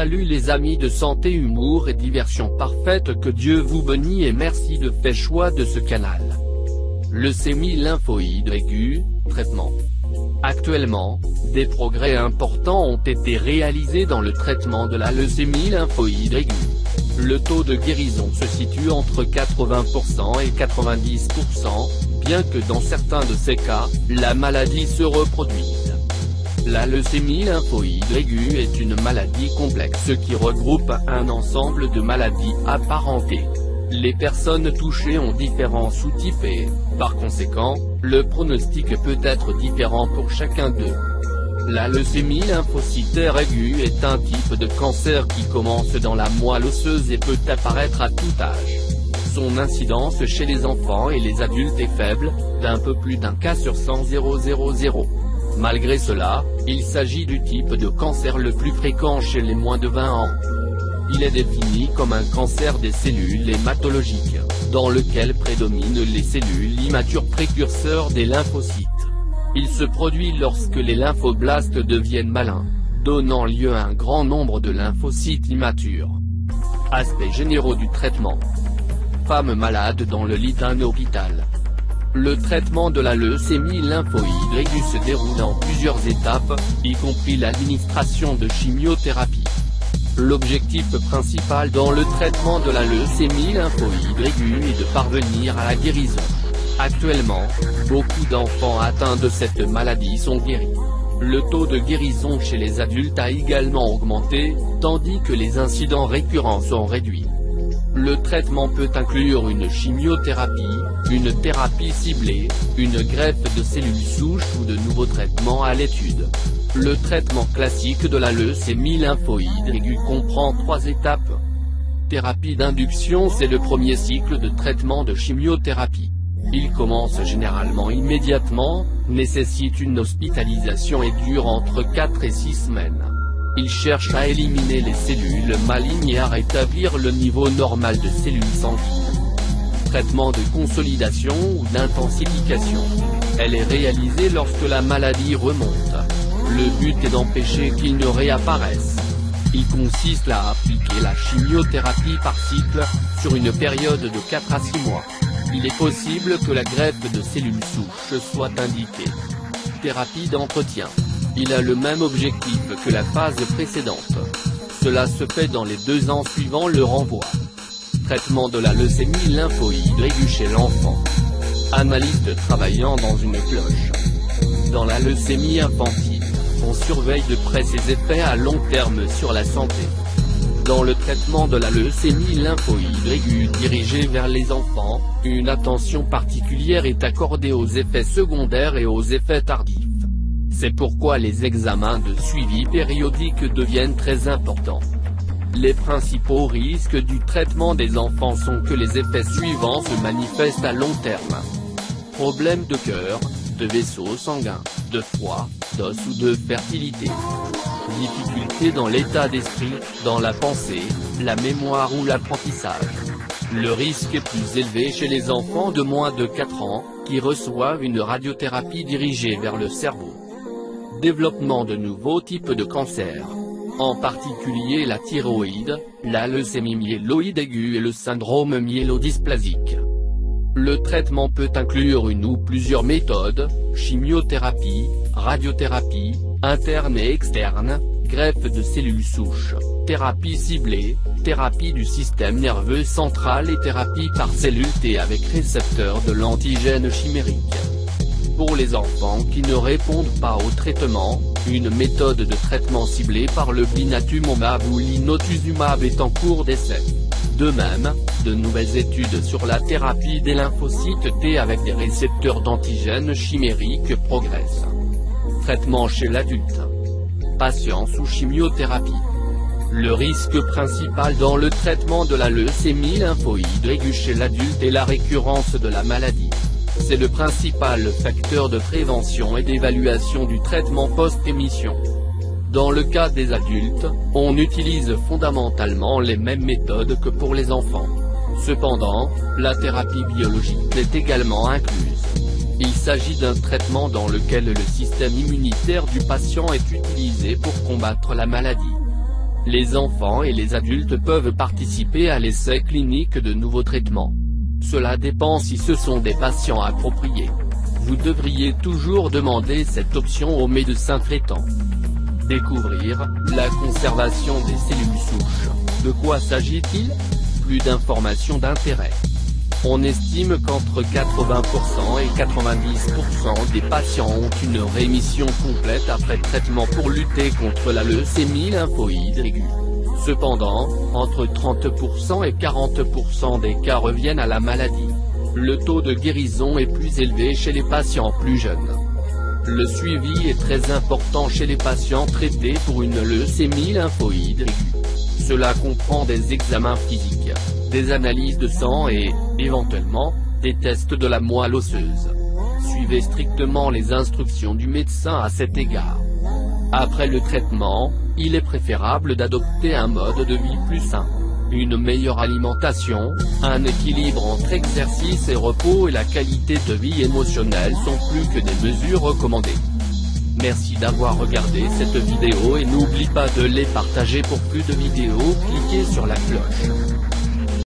Salut les amis de santé, humour et diversion parfaite, que Dieu vous bénisse et merci de faire choix de ce canal. Leucémie lymphoïde aiguë, traitement. Actuellement, des progrès importants ont été réalisés dans le traitement de la leucémie lymphoïde aiguë. Le taux de guérison se situe entre 80% et 90%, bien que dans certains de ces cas, la maladie se reproduise. La leucémie lymphoïde aiguë est une maladie complexe qui regroupe un ensemble de maladies apparentées. Les personnes touchées ont différents sous-types et, par conséquent, le pronostic peut être différent pour chacun d'eux. La leucémie lymphocytaire aiguë est un type de cancer qui commence dans la moelle osseuse et peut apparaître à tout âge. Son incidence chez les enfants et les adultes est faible, d'un peu plus d'un cas sur 100 000. Malgré cela, il s'agit du type de cancer le plus fréquent chez les moins de 20 ans. Il est défini comme un cancer des cellules hématologiques, dans lequel prédominent les cellules immatures précurseurs des lymphocytes. Il se produit lorsque les lymphoblastes deviennent malins, donnant lieu à un grand nombre de lymphocytes immatures. Aspects généraux du traitement. Femme malade dans le lit d'un hôpital. Le traitement de la leucémie lymphoïde aiguë se déroule en plusieurs étapes, y compris l'administration de chimiothérapie. L'objectif principal dans le traitement de la leucémie lymphoïde aiguë est de parvenir à la guérison. Actuellement, beaucoup d'enfants atteints de cette maladie sont guéris. Le taux de guérison chez les adultes a également augmenté, tandis que les incidents récurrents sont réduits. Le traitement peut inclure une chimiothérapie, une thérapie ciblée, une greffe de cellules souches ou de nouveaux traitements à l'étude. Le traitement classique de la leucémie lymphoïde aiguë comprend 3 étapes. Thérapie d'induction, c'est le premier cycle de traitement de chimiothérapie. Il commence généralement immédiatement, nécessite une hospitalisation et dure entre 4 et 6 semaines. Il cherche à éliminer les cellules malignes et à rétablir le niveau normal de cellules sanguines. Traitement de consolidation ou d'intensification. Elle est réalisée lorsque la maladie remonte. Le but est d'empêcher qu'il ne réapparaisse. Il consiste à appliquer la chimiothérapie par cycle, sur une période de 4 à 6 mois. Il est possible que la greffe de cellules souches soit indiquée. Thérapie d'entretien. Il a le même objectif que la phase précédente. Cela se fait dans les 2 ans suivant le renvoi. Traitement de la leucémie lymphoïde aiguë chez l'enfant. Analyste travaillant dans une cloche. Dans la leucémie infantile, on surveille de près ses effets à long terme sur la santé. Dans le traitement de la leucémie lymphoïde aiguë dirigée vers les enfants, une attention particulière est accordée aux effets secondaires et aux effets tardifs. C'est pourquoi les examens de suivi périodiques deviennent très importants. Les principaux risques du traitement des enfants sont que les effets suivants se manifestent à long terme. Problèmes de cœur, de vaisseaux sanguins, de foie, d'os ou de fertilité. Difficultés dans l'état d'esprit, dans la pensée, la mémoire ou l'apprentissage. Le risque est plus élevé chez les enfants de moins de 4 ans, qui reçoivent une radiothérapie dirigée vers le cerveau. Développement de nouveaux types de cancers. En particulier la thyroïde, la leucémie myéloïde aiguë et le syndrome myélodysplasique. Le traitement peut inclure une ou plusieurs méthodes, chimiothérapie, radiothérapie, interne et externe, greffe de cellules souches, thérapie ciblée, thérapie du système nerveux central et thérapie par cellule T avec récepteur de l'antigène chimérique. Pour les enfants qui ne répondent pas au traitement, une méthode de traitement ciblée par le blinatumomab ou l'inotuzumab est en cours d'essai. De même, de nouvelles études sur la thérapie des lymphocytes T avec des récepteurs d'antigènes chimériques progressent. Traitement chez l'adulte. Patient sous chimiothérapie. Le risque principal dans le traitement de la leucémie lymphoïde aiguë chez l'adulte est la récurrence de la maladie. C'est le principal facteur de prévention et d'évaluation du traitement post-émission. Dans le cas des adultes, on utilise fondamentalement les mêmes méthodes que pour les enfants. Cependant, la thérapie biologique est également incluse. Il s'agit d'un traitement dans lequel le système immunitaire du patient est utilisé pour combattre la maladie. Les enfants et les adultes peuvent participer à l'essai clinique de nouveaux traitements. Cela dépend si ce sont des patients appropriés. Vous devriez toujours demander cette option au médecin traitant. Découvrir la conservation des cellules souches. De quoi s'agit-il? Plus d'informations d'intérêt. On estime qu'entre 80% et 90% des patients ont une rémission complète après traitement pour lutter contre la leucémie lymphoïde aiguë. Cependant, entre 30% et 40% des cas reviennent à la maladie. Le taux de guérison est plus élevé chez les patients plus jeunes. Le suivi est très important chez les patients traités pour une leucémie lymphoïde aiguë. Cela comprend des examens physiques, des analyses de sang et, éventuellement, des tests de la moelle osseuse. Suivez strictement les instructions du médecin à cet égard. Après le traitement, il est préférable d'adopter un mode de vie plus sain. Une meilleure alimentation, un équilibre entre exercice et repos et la qualité de vie émotionnelle sont plus que des mesures recommandées. Merci d'avoir regardé cette vidéo et n'oublie pas de les partager pour plus de vidéos, cliquez sur la cloche.